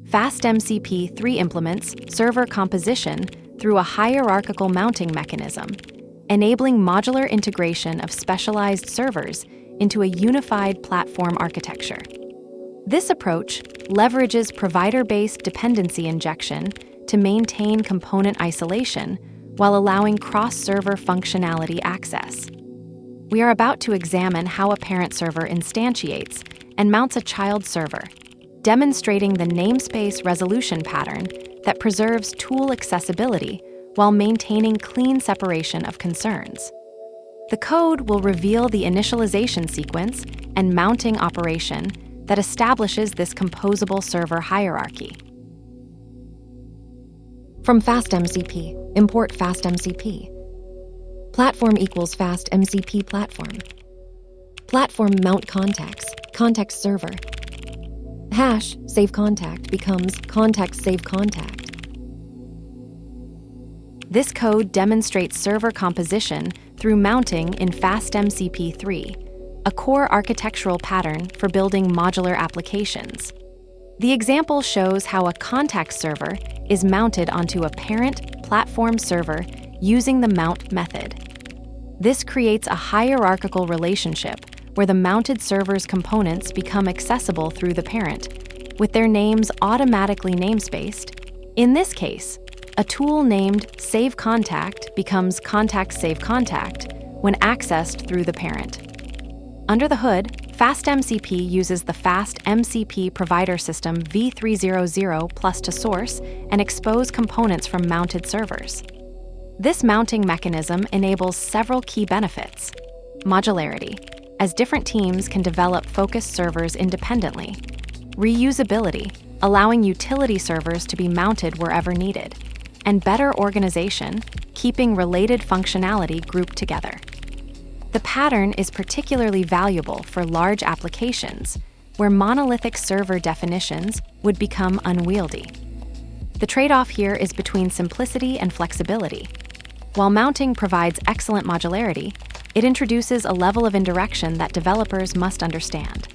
FastMCP 3 implements server composition through a hierarchical mounting mechanism, enabling modular integration of specialized servers into a unified platform architecture. This approach leverages provider-based dependency injection to maintain component isolation while allowing cross-server functionality access. We are about to examine how a parent server instantiates and mounts a child server, demonstrating the namespace resolution pattern that preserves tool accessibility while maintaining clean separation of concerns. The code will reveal the initialization sequence and mounting operation that establishes this composable server hierarchy. From FastMCP, import FastMCP. Platform equals FastMCP platform. Platform mount contacts, context server. Hash save contact becomes context save contact. This code demonstrates server composition through mounting in FastMCP 3, a core architectural pattern for building modular applications. The example shows how a contact server is mounted onto a parent platform server using the mount method. This creates a hierarchical relationship where the mounted server's components become accessible through the parent, with their names automatically namespaced. In this case, a tool named Save Contact becomes Contact Save Contact when accessed through the parent. Under the hood, FastMCP uses the FastMCP provider system v300 plus to source and expose components from mounted servers. This mounting mechanism enables several key benefits. Modularity, as different teams can develop focused servers independently. Reusability, allowing utility servers to be mounted wherever needed. And better organization, keeping related functionality grouped together. The pattern is particularly valuable for large applications, where monolithic server definitions would become unwieldy. The trade-off here is between simplicity and flexibility. While mounting provides excellent modularity, it introduces a level of indirection that developers must understand.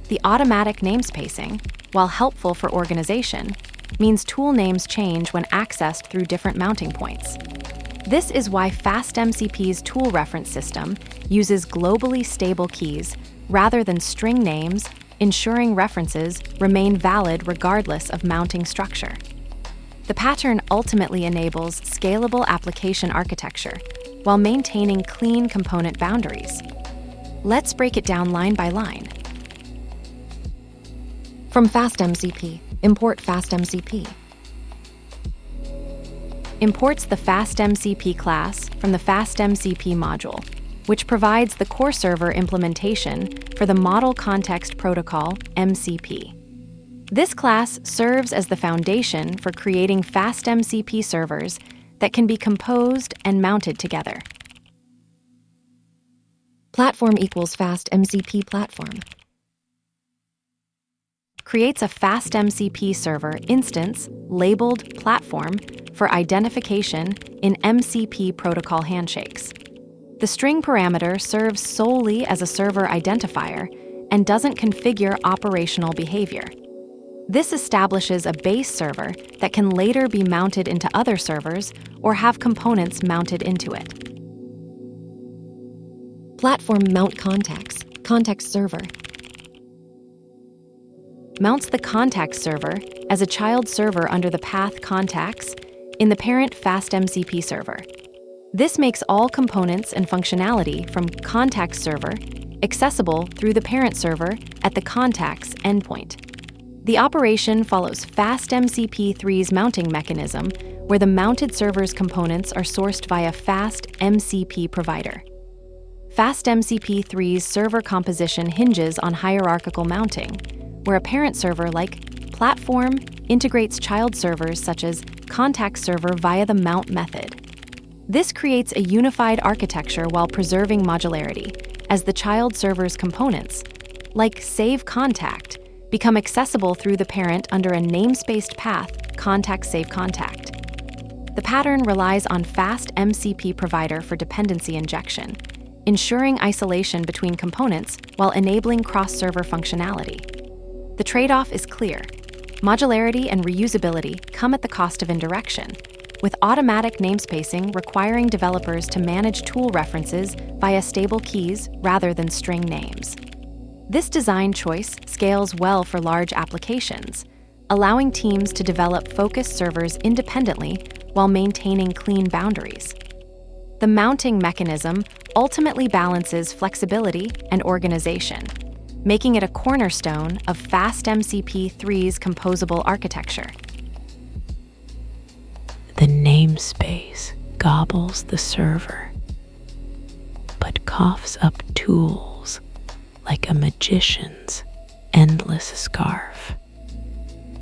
The automatic namespacing, while helpful for organization, means tool names change when accessed through different mounting points. This is why FastMCP's tool reference system uses globally stable keys rather than string names, ensuring references remain valid regardless of mounting structure. The pattern ultimately enables scalable application architecture while maintaining clean component boundaries. Let's break it down line by line. From FastMCP, import FastMCP. Imports the FastMCP class from the FastMCP module, which provides the core server implementation for the Model Context Protocol, MCP. This class serves as the foundation for creating FastMCP servers that can be composed and mounted together. Platform equals FastMCP platform. Creates a FastMCP server instance labeled platform for identification in MCP protocol handshakes. The string parameter serves solely as a server identifier and doesn't configure operational behavior. This establishes a base server that can later be mounted into other servers or have components mounted into it. Platform mount contacts, context server. Mounts the contact server as a child server under the path contacts in the parent FastMCP server. This makes all components and functionality from contact server accessible through the parent server at the contacts endpoint. The operation follows FastMCP3's mounting mechanism, where the mounted server's components are sourced via FastMCP provider. FastMCP3's server composition hinges on hierarchical mounting, where a parent server like platform integrates child servers such as contact server via the mount method. This creates a unified architecture while preserving modularity, as the child server's components, like save contact, become accessible through the parent under a namespaced path, contact save contact. The pattern relies on FastMCP provider for dependency injection, ensuring isolation between components while enabling cross-server functionality. The trade-off is clear. Modularity and reusability come at the cost of indirection, with automatic namespacing requiring developers to manage tool references via stable keys rather than string names. This design choice scales well for large applications, allowing teams to develop focused servers independently while maintaining clean boundaries. The mounting mechanism ultimately balances flexibility and organization, making it a cornerstone of FastMCP3's composable architecture. The namespace gobbles the server, but coughs up tools like a magician's endless scarf.